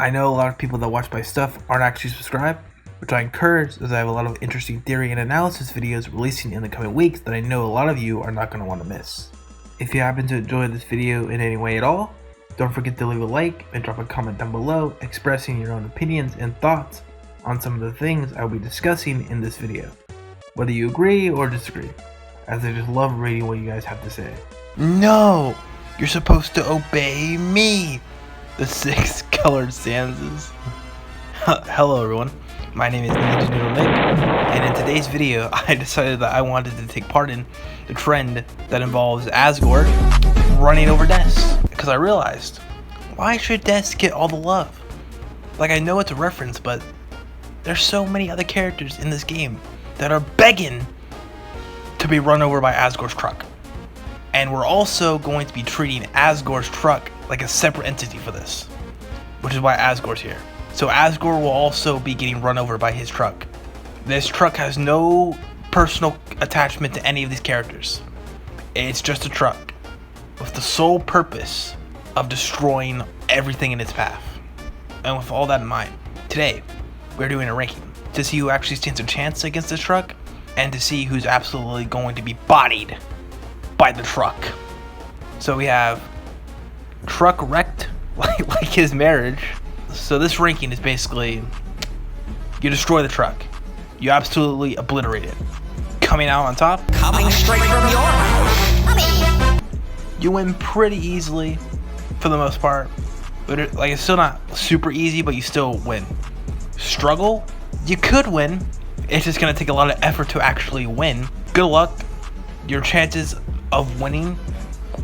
I know a lot of people that watch my stuff aren't actually subscribed, which I encourage as I have a lot of interesting theory and analysis videos releasing in the coming weeks that I know a lot of you are not going to want to miss. If you happen to enjoy this video in any way at all, don't forget to leave a like and drop a comment down below expressing your own opinions and thoughts on some of the things I will be discussing in this video, whether you agree or disagree, as I just love reading what you guys have to say. No! You're supposed to obey me! The 6 colored Sanses. Hello everyone, my name is Ninja Noodle Nick, and in today's video I decided that I wanted to take part in the trend that involves Asgore running over Des. Because I realized, why should Des get all the love? Like, I know it's a reference, but there's so many other characters in this game that are begging to be run over by Asgore's truck. And we're also going to be treating Asgore's truck like a separate entity for this, which is why Asgore's here. So Asgore will also be getting run over by his truck. This truck has no personal attachment to any of these characters. It's just a truck with the sole purpose of destroying everything in its path. And with all that in mind, today we're doing a ranking to see who actually stands a chance against this truck and to see who's absolutely going to be bodied by the truck. So we have truck wrecked like his marriage. So this ranking is basically, you destroy the truck, you absolutely obliterate it. Coming out on top, Coming straight from your house. you win pretty easily for the most part. But it's still not super easy, but you still win. Struggle, you could win. It's just gonna take a lot of effort to actually win. Good luck. Your chances of winning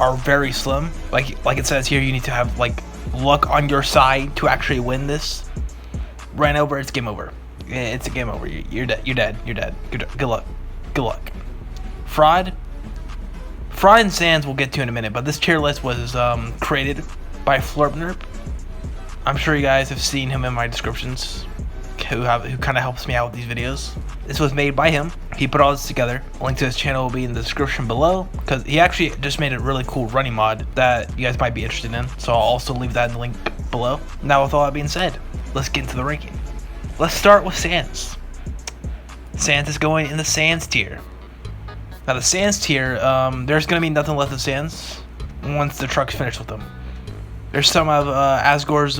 are very slim. Like it says here, you need to have like luck on your side to actually win this. Ran over, it's game over. It's a game over. You're dead. You're dead. You're dead. Good luck. Good luck. Fraud and Sans we'll get to in a minute, but this tier list was created by Flurpnerp. I'm sure you guys have seen him in my descriptions, who kind of helps me out with these videos. This was made by him. He put all this together. A link to his channel will be in the description below, because he actually just made a really cool running mod that you guys might be interested in, so I'll also leave that in the link below. Now with all that being said, let's get into the ranking. Let's start with Sans. Sans is going in the Sans tier. Now the Sans tier, there's going to be nothing left of Sans once the truck's finished with them. There's some of Asgore's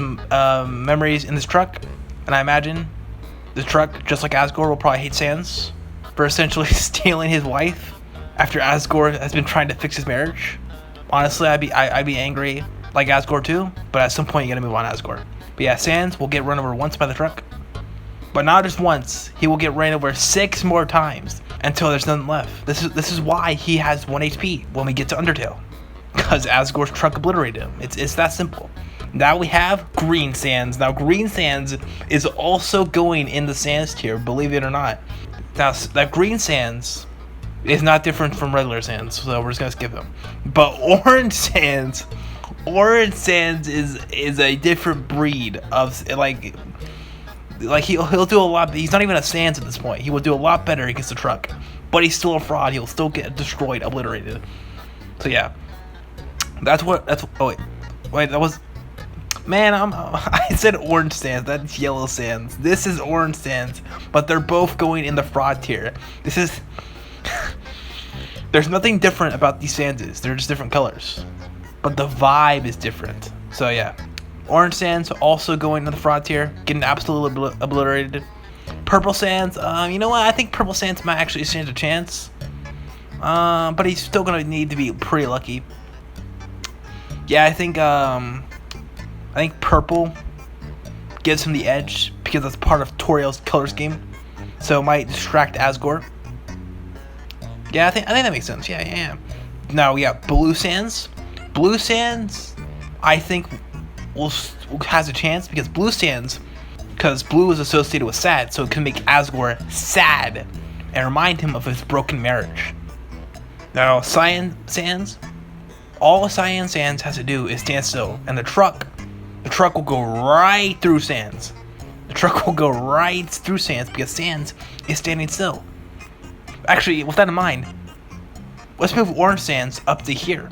memories in this truck, and I imagine the truck, just like Asgore, will probably hate Sans for essentially stealing his wife after Asgore has been trying to fix his marriage. Honestly, I'd be angry like Asgore too, but at some point you gotta move on Asgore. But yeah, Sans will get run over once by the truck, but not just once. He will get ran over 6 more times until there's nothing left. This is why he has 1 HP when we get to Undertale, because Asgore's truck obliterated him. It's that simple. Now we have Green Sans. Now Green Sans is also going in the Sans tier, believe it or not. Now that Green Sans is not different from regular Sans, so we're just gonna skip him. But Orange Sans is a different breed of like he'll do a lot. He's not even a Sans at this point. He will do a lot better against the truck, but he's still a fraud. He'll still get destroyed, obliterated. So yeah, oh wait, that was. Man, I said Orange Sans, that's Yellow Sans. This is Orange Sans, but they're both going in the fraud tier. This is... There's nothing different about these Sanses. They're just different colors. But the vibe is different. So yeah. Orange Sans also going to the fraud tier, getting absolutely obliterated. Purple Sans, you know what? I think Purple Sans might actually stand a chance. But he's still going to need to be pretty lucky. Yeah, I think Purple gives him the edge because that's part of Toriel's color scheme, so it might distract Asgore. Yeah, I think that makes sense. Yeah. Now we got Blue Sans. Blue Sans, I think, has a chance because blue is associated with sad, so it can make Asgore sad and remind him of his broken marriage. Now Cyan Sans, all Cyan Sans has to do is stand still, and the truck will go right through Sans. The truck will go right through Sans because Sans is standing still. Actually, with that in mind, let's move Orange Sans up to here.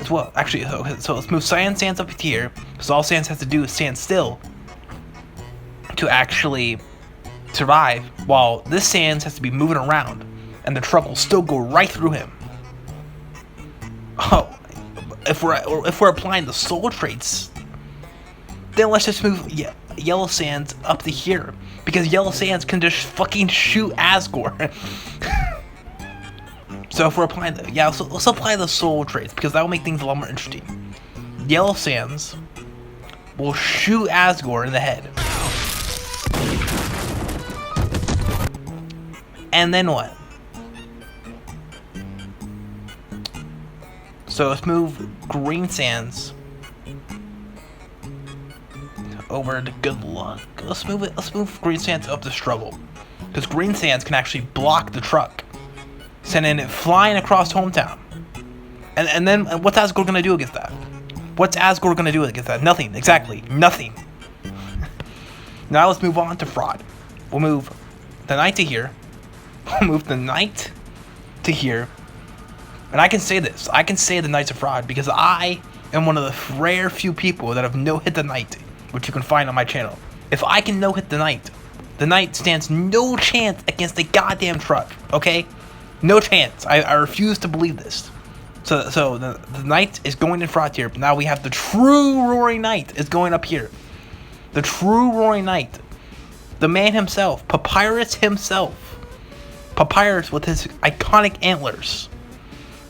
well, actually, so let's move Cyan Sands up here, because all Sands has to do is stand still to actually survive, while this Sands has to be moving around, and the truck will still go right through him. Oh, if we're applying the soul traits, then let's just move Yellow Sands up to here, because Yellow Sands can just fucking shoot Asgore. So if we're applying let's apply the soul traits, because that will make things a lot more interesting. Yellow Sands will shoot Asgore in the head. And then what? So let's move Green Sands over to Good Luck. Let's move Green Sands up to Struggle, because Green Sands can actually block the truck, sending it flying across hometown. And then what's Asgore gonna do against that? What's Asgore gonna do against that? Nothing. Exactly. Nothing. Now let's move on to Fraud. We'll move the Knight to here. We'll move the Knight to here. And I can say this. I can say the Knights of Fraud because I am one of the rare few people that have no-hit the Knight, which you can find on my channel. If I can no-hit the Knight stands no chance against the goddamn truck, okay? No chance. I refuse to believe this. So the Knight is going in Fraud here, but now we have the true Roaring Knight is going up here. The true Roaring Knight. The man himself. Papyrus himself. Papyrus with his iconic antlers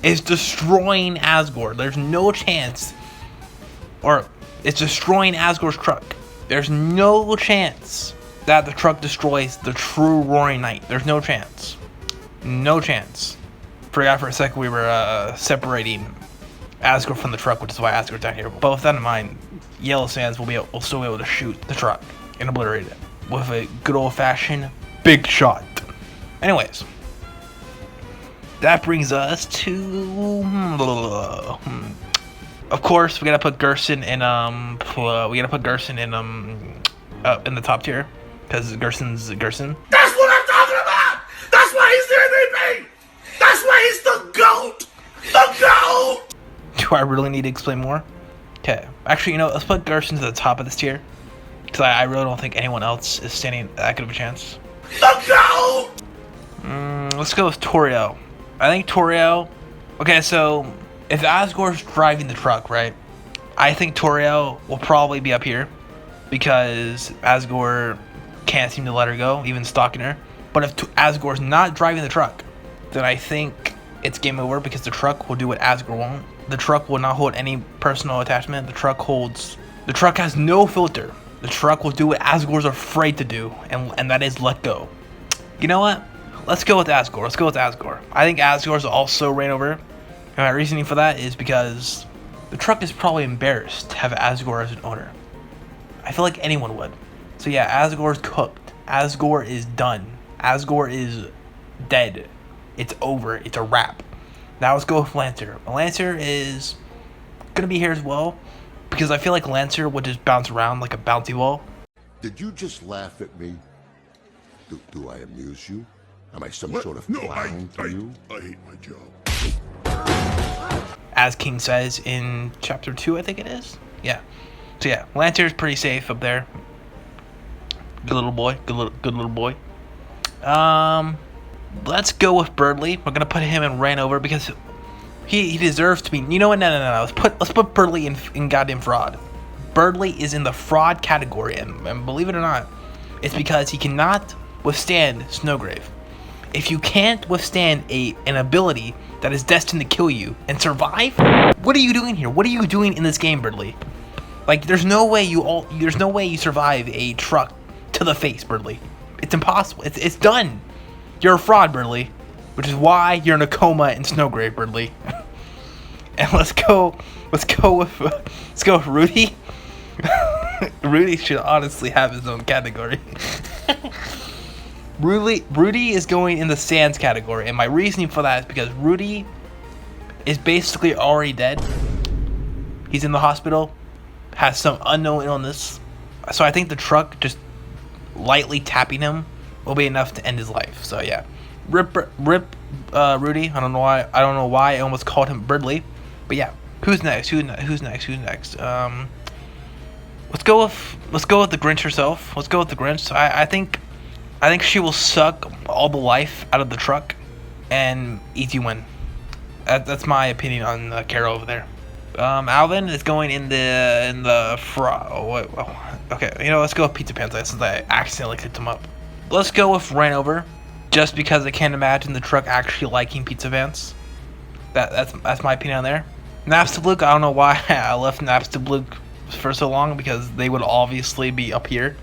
is destroying Asgore. There's no chance. Or it's destroying Asgore's truck. There's no chance that the truck destroys the true Roaring Knight. There's no chance. No chance. Forgot for a second we were separating Asgore from the truck, which is why Asgore's down here. But with that in mind, Yellow Sands will still be able to shoot the truck and obliterate it with a good old-fashioned big shot. Anyways, that brings us to of course we gotta put Gerson in in the top tier because Gerson's Gerson. That's what I'm talking about. That's why he's the MVP. That's why he's the GOAT. The GOAT. Do I really need to explain more? Okay, actually, let's put Gerson to the top of this tier because I really don't think anyone else is standing that good of a chance. The GOAT. Let's go with Toriel. I think Toriel. Okay, so if Asgore's driving the truck, right? I think Toriel will probably be up here because Asgore can't seem to let her go, even stalking her. But if Asgore's not driving the truck, then I think it's game over because the truck will do what Asgore won't. The truck will not hold any personal attachment. The truck has no filter. The truck will do what Asgore's afraid to do, and that is let go. You know what? Let's go with Asgore. I think Asgore's also ran over. And my reasoning for that is because the truck is probably embarrassed to have Asgore as an owner. I feel like anyone would. So yeah, Asgore's cooked. Asgore is done. Asgore is dead. It's over. It's a wrap. Now let's go with Lancer. Lancer is gonna be here as well because I feel like Lancer would just bounce around like a bouncy ball. Did you just laugh at me? Do I amuse you? Am I some sort of clown to you? I hate my job. As King says in chapter 2, I think it is. Yeah. So yeah, Lancer is pretty safe up there. Good little boy. Good little boy. Let's go with Birdly. We're gonna put him in ran over because he deserves to be. You know what? No. Let's put Birdly in goddamn fraud. Birdly is in the fraud category, and believe it or not, it's because he cannot withstand Snowgrave. If you can't withstand an ability that is destined to kill you and survive, what are you doing here? What are you doing in this game, Birdly? Like, there's no way you survive a truck to the face, Birdly. It's impossible. It's done. You're a fraud, Birdly, which is why you're in a coma in Snowgrave, Birdly. And let's go with Rudy. Rudy should honestly have his own category. Rudy is going in the Sands category, and my reasoning for that is because Rudy is basically already dead. He's in the hospital, has some unknown illness, so I think the truck just lightly tapping him will be enough to end his life. So yeah, rip Rudy. I don't know why I almost called him Birdly, but yeah, Who's next? Who's next? Let's go with the Grinch herself. Let's go with the Grinch. I think she will suck all the life out of the truck, and easy win. That's my opinion on Carol over there. Alvin is going in the okay, you know, let's go with Pizza Pants since I accidentally clicked him up. Let's go with Ranover, just because I can't imagine the truck actually liking Pizza Pants. That's my opinion on there. Naps to Luke, I don't know why I left Naps to Luke for so long, because they would obviously be up here.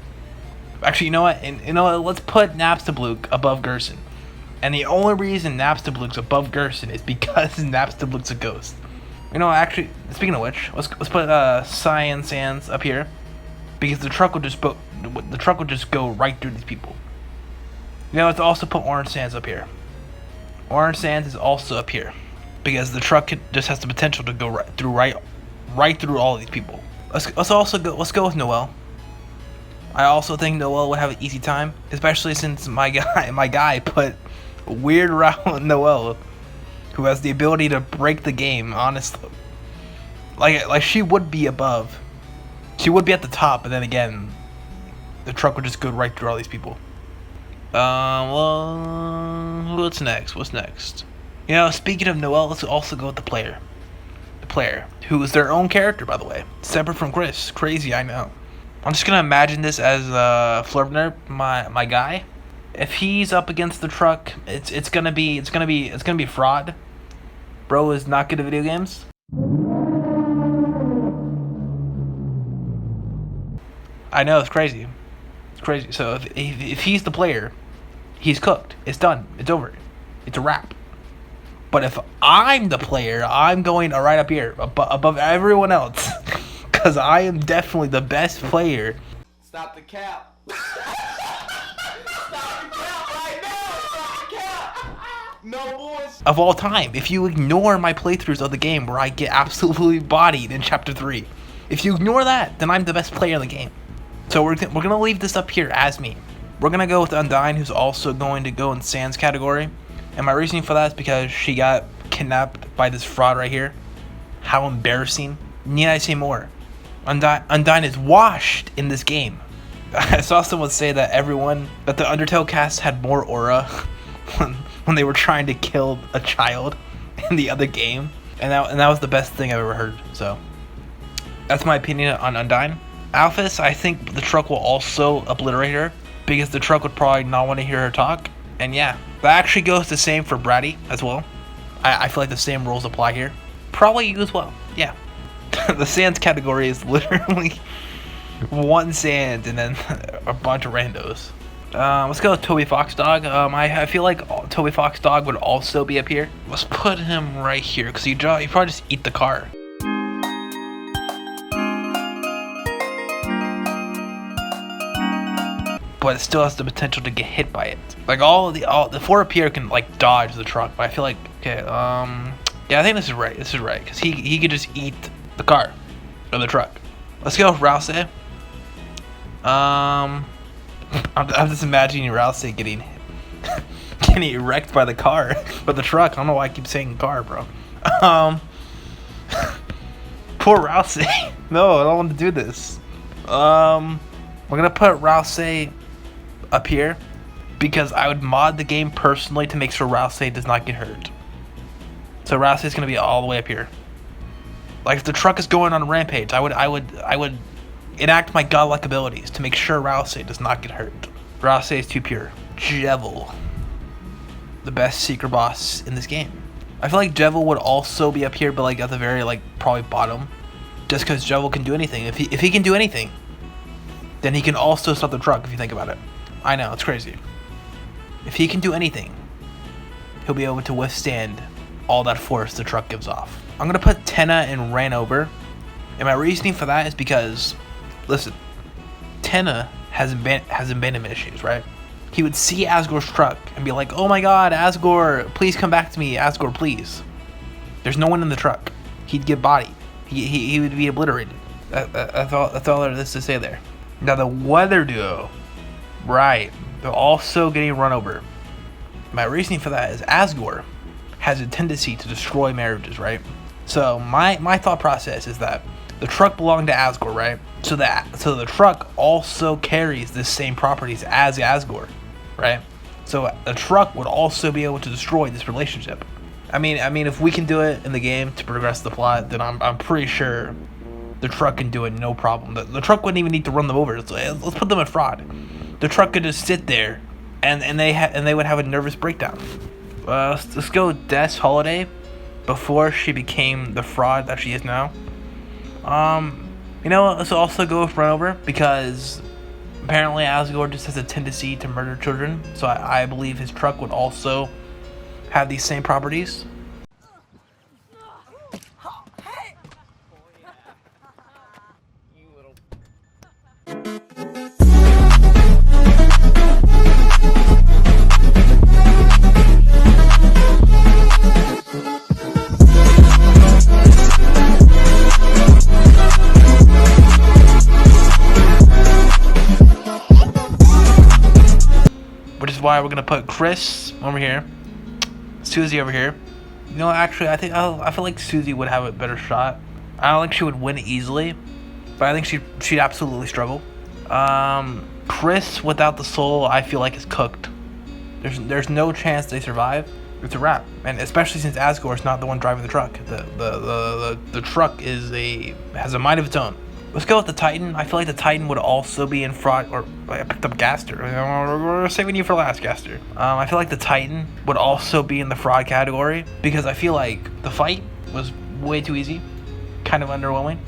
Actually, you know what? Let's put Naps to Luke above Gerson. And the only reason Naps to Luke's above Gerson is because Naps to Luke's a ghost. You know, actually, speaking of which, let's put Cyan Sands up here, because the truck will just go right through these people. You know, let's also put Orange Sands up here. Orange Sands is also up here, because the truck just has the potential to go right through all of these people. Let's go with Noel. I also think Noel would have an easy time, especially since my guy put weird route Noel, who has the ability to break the game. Honestly, like she would be above, she would be at the top, but then again, the truck would just go right through all these people. Well, what's next? You know, speaking of Noel, let's also go with the player. The player, who is their own character, by the way, separate from Chris. Crazy, I know. I'm just gonna imagine this as Flurbner, my guy. If he's up against the truck, it's gonna be fraud. Bro is not good at video games. I know, it's crazy. It's crazy. So if he's the player, he's cooked. It's done. It's over. It's a wrap. But if I'm the player, I'm going right up here, above everyone else, because I am definitely the best player. Stop the cap. Stop the cap right now. Stop the cap. No boys. Of all time, if you ignore my playthroughs of the game where I get absolutely bodied in Chapter 3, if you ignore that, then I'm the best player in the game. So we're gonna leave this up here as me. We're gonna go with Undyne, who's also going to go in Sans category. And my reasoning for that is because she got kidnapped by this fraud right here. How embarrassing. Need I say more? Undyne is washed in this game. I saw someone say that the Undertale cast had more aura when they were trying to kill a child in the other game. And that was the best thing I've ever heard. So that's my opinion on Undyne. Alphys, I think the truck will also obliterate her, because the truck would probably not want to hear her talk. And yeah, that actually goes the same for Bratty as well. I feel like the same rules apply here. Probably you as well. Yeah. The Sands category is literally one Sand and then a bunch of randos. Let's go with Toby Fox Dog. I feel like Toby Fox Dog would also be up here. Let's put him right here, because you probably just eat the car. But it still has the potential to get hit by it. Like all the four up here can like dodge the truck, but I feel like yeah, I think this is right. Because he could just eat the car or the truck. Let's go with Rouse. I'm just imagining Rouse getting wrecked by the car, but the truck. I don't know why I keep saying car, bro. Poor Rouse. No, I don't want to do this. We're gonna put Rouse up here, because I would mod the game personally to make sure Rouse does not get hurt. So Rouse is gonna be all the way up here. Like if the truck is going on a rampage, I would enact my godlike abilities to make sure Rouse does not get hurt. Rouse is too pure. Jevil, the best secret boss in this game. I feel like Jevil would also be up here, but like at the very probably bottom, just because Jevil can do anything. If he can do anything, then he can also stop the truck. If you think about it. I know, it's crazy. If he can do anything, he'll be able to withstand all that force the truck gives off. I'm gonna put Tenna and Ranover, and my reasoning for that is because, listen, Tenna has abandonment issues, right? He would see Asgore's truck and be like, "Oh my God, Asgore, please come back to me, Asgore, please." There's no one in the truck. He'd get bodied. He would be obliterated. That's all there is to say there. Now the weather duo. Right, they're also getting run over. My reasoning for that is Asgore has a tendency to destroy marriages, right? So my thought process is that the truck belonged to Asgore, right? So the truck also carries the same properties as Asgore, right? So the truck would also be able to destroy this relationship. I mean, if we can do it in the game to progress the plot, then I'm pretty sure the truck can do it no problem. The truck wouldn't even need to run them over. Let's put them in fraud. The truck could just sit there, and they would have a nervous breakdown. Let's go Des Holiday before she became the fraud that she is now. Let's also go with Runover, because apparently Asgore just has a tendency to murder children, so I believe his truck would also have these same properties. Which is why we're gonna put Chris over here, Susie over here. Actually, I feel like Susie would have a better shot. I don't think she would win easily, but I think she'd absolutely struggle. Chris without the soul, I feel like is cooked. There's no chance they survive. It's a wrap, and especially since Asgore is not the one driving the truck. The truck has a mind of its own. Let's go with the Titan. I feel like the Titan would also be in fraud. Or I picked up Gaster. We're saving you for last, Gaster. I feel like the Titan would also be in the fraud category, because I feel like the fight was way too easy, kind of underwhelming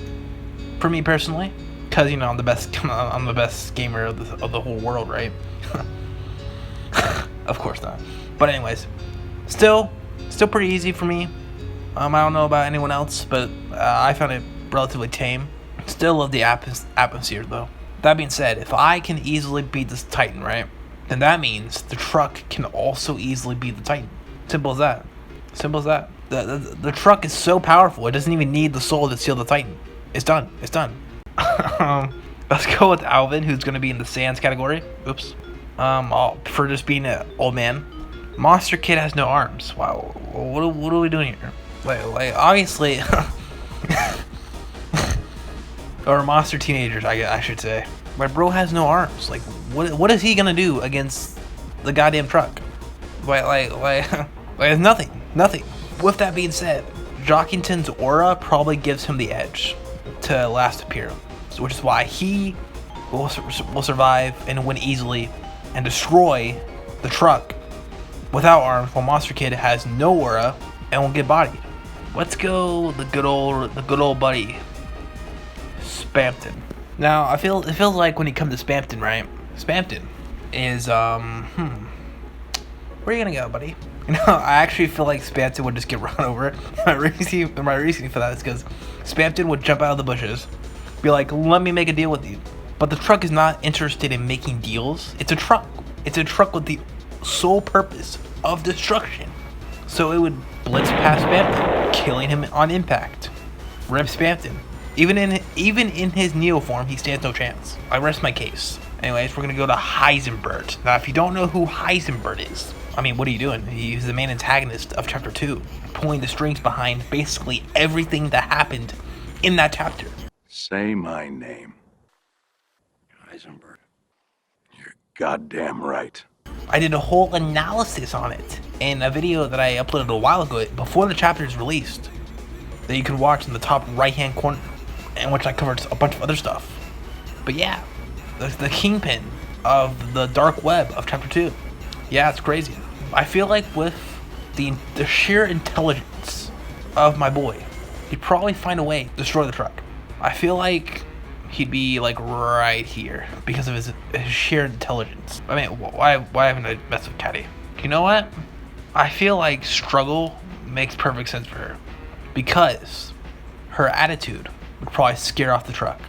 for me personally. Because I'm the best gamer of the whole world, right? Of course not. But anyways, still pretty easy for me. I don't know about anyone else, but I found it relatively tame. Still love the atmosphere though. That being said, if I can easily beat this Titan, right, then that means the truck can also easily beat the Titan. Simple as that. Simple as that. The truck is so powerful, it doesn't even need the soul to steal the Titan. It's done. It's done. Let's go with Alvin, who's going to be in the Sands category. Oops. For just being an old man. Monster Kid has no arms. Wow. What are we doing here? Like obviously... Or monster teenagers, I should say. My bro has no arms. Like, what is he gonna do against the goddamn truck? Like nothing. With that being said, Jockington's aura probably gives him the edge to last appear, which is why he will survive and win easily and destroy the truck without arms, while Monster Kid has no aura and will get bodied. Let's go the good old buddy. Spampton. Now, it feels like when you come to Spampton, right? Spampton is where are you gonna go, buddy? I actually feel like Spampton would just get run over. My reasoning for that is because Spampton would jump out of the bushes, be like, "Let me make a deal with you." But the truck is not interested in making deals. It's a truck. It's a truck with the sole purpose of destruction. So it would blitz past Spampton, killing him on impact. Rip Spampton. Even in his Neo form, he stands no chance. I rest my case. Anyways, we're gonna go to Heisenberg. Now, if you don't know who Heisenberg is, I mean, what are you doing? He's the main antagonist of Chapter 2, pulling the strings behind basically everything that happened in that chapter. Say my name. Heisenberg. You're goddamn right. I did a whole analysis on it in a video that I uploaded a while ago, before the chapter is released, that you can watch in the top right-hand corner, in which I covered a bunch of other stuff. But yeah, the kingpin of the dark web of Chapter 2. Yeah, it's crazy. I feel like with the sheer intelligence of my boy, he'd probably find a way to destroy the truck. I feel like he'd be like right here because of his sheer intelligence. I mean, why haven't I messed with Caddy? You know what? I feel like struggle makes perfect sense for her, because her attitude would probably scare off the truck.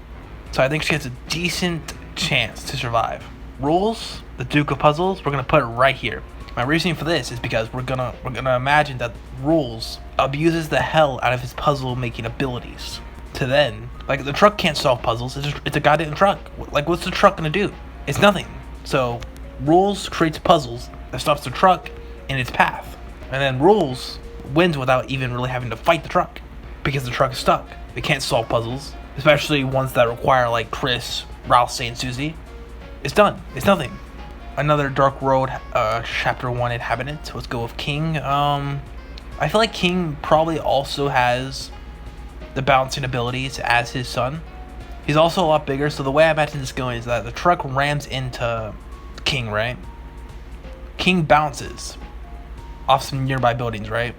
So I think she has a decent chance to survive. Rules, the Duke of Puzzles, we're gonna put it right here. My reasoning for this is because we're gonna imagine that Rules abuses the hell out of his puzzle making abilities. To then, like, the truck can't solve puzzles. It's a goddamn truck. Like, what's the truck gonna do? It's nothing. So Rules creates puzzles that stops the truck in its path, and then Rules wins without even really having to fight the truck. because the truck is stuck. They can't solve puzzles, especially ones that require like Chris, Ralph, and Susie. It's done. It's nothing. Another Dark Road Chapter 1 inhabitant. Let's go with King. I feel like King probably also has the bouncing abilities as his son. He's also a lot bigger, so the way I imagine this going is that the truck rams into King, right? King bounces off some nearby buildings, right?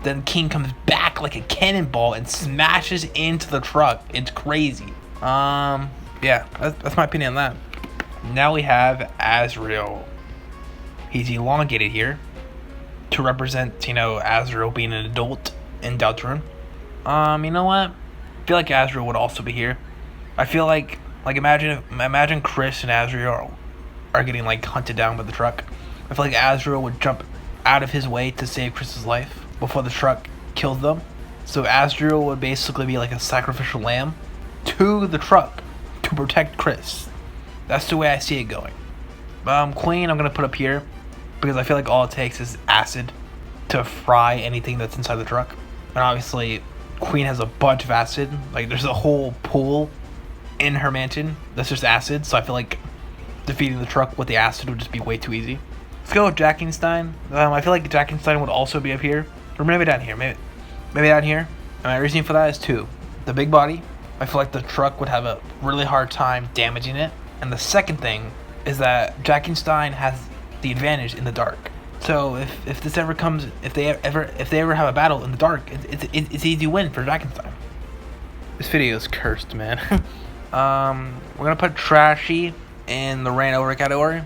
Then King comes back like a cannonball and smashes into the truck. It's crazy. Yeah, that's my opinion on that. Now we have Asriel. He's elongated here to represent, you know, Asriel being an adult in Deltarune. You know what? I feel like Asriel would also be here. I feel like imagine Chris and Asriel are getting like hunted down by the truck. I feel like Asriel would jump out of his way to save Chris's life before the truck kills them. So Asriel would basically be like a sacrificial lamb to the truck to protect Chris. That's the way I see it going. Queen, I'm gonna put up here because I feel like all it takes is acid to fry anything that's inside the truck. And obviously, Queen has a bunch of acid. Like, there's a whole pool in her mansion that's just acid. So I feel like defeating the truck with the acid would just be way too easy. Let's go with Jackenstein. I feel like Jackenstein would also be up here, or maybe down here. Maybe down here. And my reasoning for that is two: the big body. I feel like the truck would have a really hard time damaging it. And the second thing is that Jackenstein has the advantage in the dark. So if this ever comes, if they ever have a battle in the dark, it's easy to win for Jackenstein. This video is cursed, man. We're gonna put Trashy in the ran over category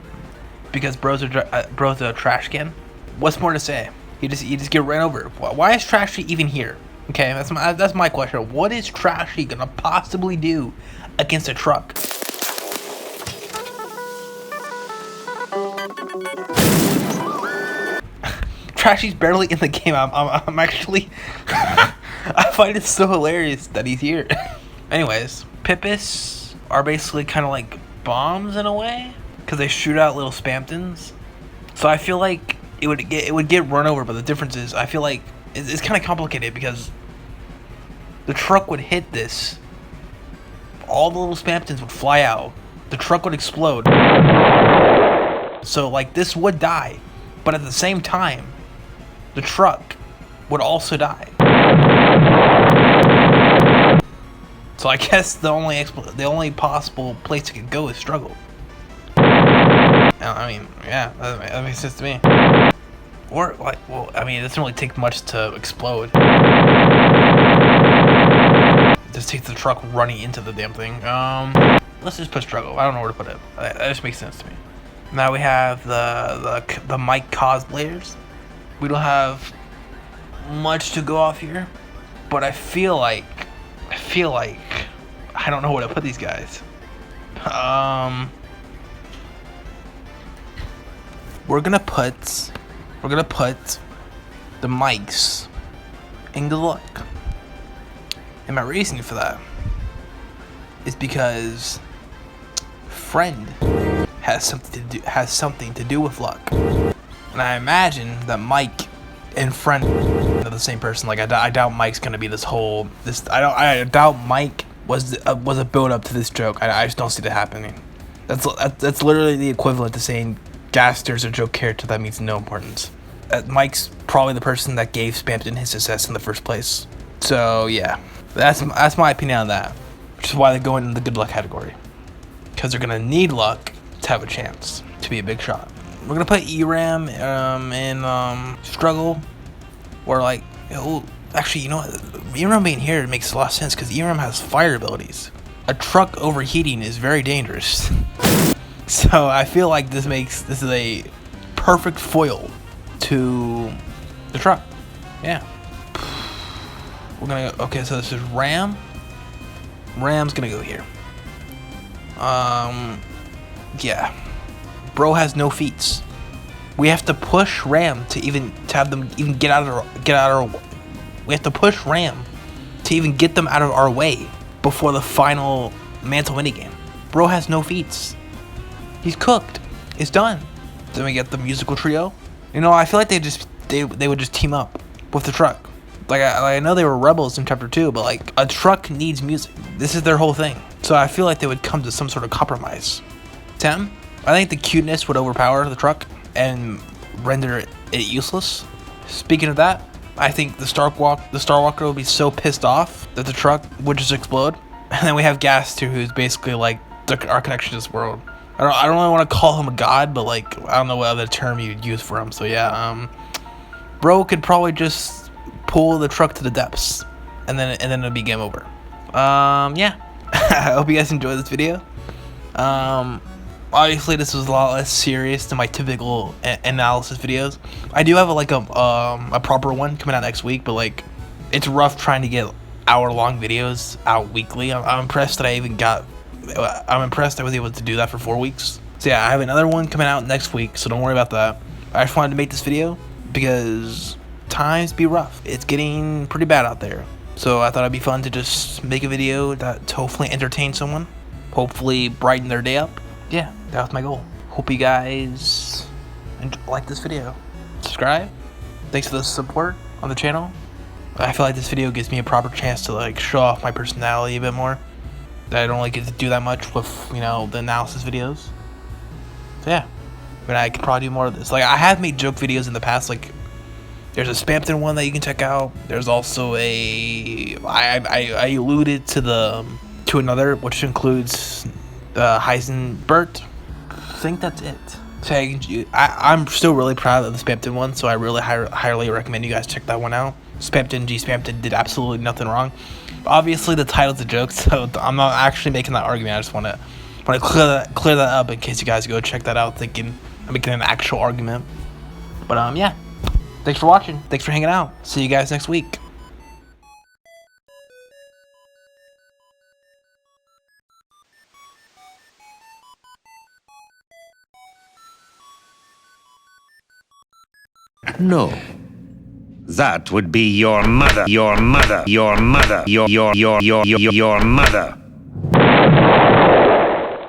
because bro's a trash can. What's more to say? You just get ran over. Why is Trashy even here? Okay, that's my question. What is Trashy gonna possibly do against a truck? Trashy's barely in the game. I'm actually I find it so hilarious that he's here. Anyways, Pippis are basically kind of like bombs in a way because they shoot out little Spamptons. So I feel like it would get run over, but the difference is I feel like it's kind of complicated because the truck would hit this, all the little Spamptons would fly out, the truck would explode. So like this would die, but at the same time, the truck would also die. So I guess the only possible place it could go is struggle. I mean, yeah, that makes sense to me. Or like, well, I mean, it doesn't really take much to explode. It just takes the truck running into the damn thing. Let's just put struggle. I don't know where to put it. That just makes sense to me. Now we have the Mike cosplayers. We don't have much to go off here, but I feel like I don't know where to put these guys. We're gonna put the mics in good luck. And my reasoning for that is because friend has something to do with luck. And I imagine that Mike and friend are the same person. Like I doubt Mike's gonna be I doubt Mike was a build up to this joke. I just don't see that happening. That's literally the equivalent to saying Gaster's a joke character that means no importance. Mike's probably the person that gave Spampton his success in the first place. So yeah, that's my opinion on that. Which is why they're going in the good luck category, because they're gonna need luck to have a chance to be a big shot. We're gonna put Eram in struggle, or like, actually, you know what? Eram being here makes a lot of sense because Eram has fire abilities. A truck overheating is very dangerous. So I feel like this is a perfect foil to the truck. Yeah. We're gonna go, okay, so this is Ram. Ram's gonna go here. Yeah. Bro has no feats. We have to push Ram to have them get out of our. We have to push Ram to even get them out of our way before the final mantle minigame. Bro has no feats. He's cooked. It's done. Then we get the musical trio. You know, I feel like they would just team up with the truck. I know they were rebels in chapter 2, but like a truck needs music. This is their whole thing. So I feel like they would come to some sort of compromise. Tim, I think the cuteness would overpower the truck and render it useless. Speaking of that, I think the Star Walker would be so pissed off that the truck would just explode. And then we have Gas too, who's basically like our connection to this world. I don't really want to call him a god, but like I don't know what other term you'd use for him. So yeah, bro could probably just pull the truck to the depths, and then it'd be game over. Yeah. I hope you guys enjoyed this video. Obviously this was a lot less serious than my typical analysis videos. I do have a proper one coming out next week, but like it's rough trying to get hour-long videos out weekly. I'm impressed that I'm impressed I was able to do that for 4 weeks. So yeah, I have another one coming out next week, so don't worry about that. I just wanted to make this video because times be rough. It's getting pretty bad out there. So I thought it'd be fun to just make a video that hopefully entertain someone, hopefully brighten their day up. Yeah, that was my goal. Hope you guys like this video. Subscribe. Thanks for the support on the channel. I feel like this video gives me a proper chance to like show off my personality a bit more. That I don't really get to do that much with, you know, the analysis videos. So yeah, but I could probably do more of this. Like I have made joke videos in the past. Like there's a Spampton one that you can check out. There's also I alluded to another, which includes Heisenbert. I think that's it. So I'm still really proud of the Spampton one, so I really highly recommend you guys check that one out. Spampton did absolutely nothing wrong. Obviously, the title's a joke, so I'm not actually making that argument. I just want to clear that up in case you guys go check that out thinking I'm making an actual argument. But yeah, thanks for watching. Thanks for hanging out. See you guys next week. No. That would be your mother, your mother, your mother, your mother.